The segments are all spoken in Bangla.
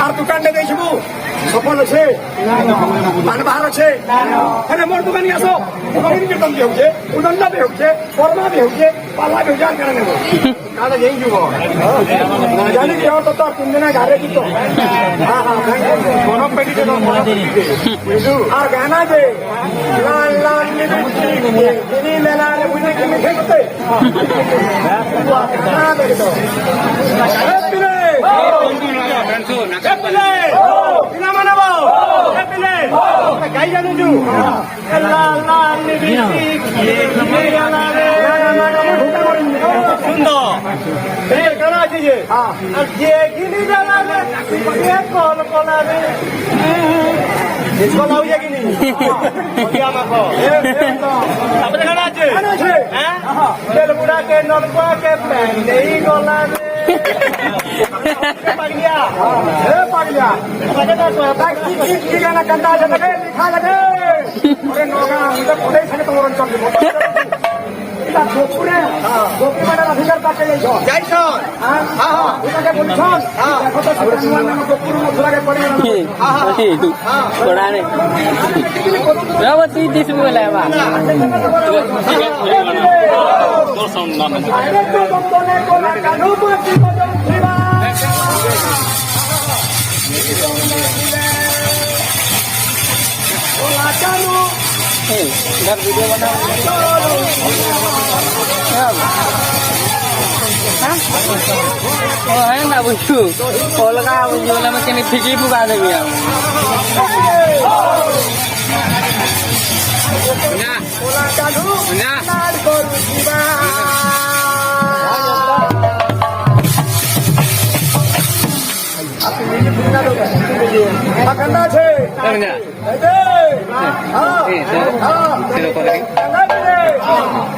আর দোকানটা দেখবো সফল আছে মান বাহার আছে এখানে মোর দোকানে আসো কীর্তন বি হচ্ছে উদন্ডা বি হচ্ছে কর্মা বি হচ্ছে পাল্লা বি হচ্ছে আর কেন নেব কালে যেই যাব জানি কি তো তো 3 দিনে ঘরে কি তো হ্যাঁ কোন পেটি তো আর গানা দে লাল লাল নিবি মেলা রে বুঝে কি খেতে না দে তো গাই জানো জু সুন্দর গানা আছে যে আর যে গিনি জানাবে কল কলাবে কলাও যে গিনি তারপরে গানা আছে হ্যাঁ বুড়া কে নলপা কে প্যান নেই গলাবে পাগলিয়া পাগলিয়া কি গানা কান্তা আছে লিখা লাগে ওরে নগা আমরা কোথায় থাকে তোমার অঞ্চল এটা গোপুরে গোপী মানে অধিকার পাচ্ছে যাইছ হ্যাঁ হ্যাঁ ওটাকে বলছন দেখো তো সুন্দর নাম গোপুর মথুরাকে পড়ে হ্যাঁ হ্যাঁ কোড়া রে রাবতী দিস বলে বা তো সম্মান আরে তো বন্ধনে কোলা কানু পাতি মদন শিবা কোলা কানু इधर वीडियो बनाओ है ना बुझू लगा बुझू में कहीं फिकी पुगा देवी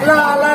ला ला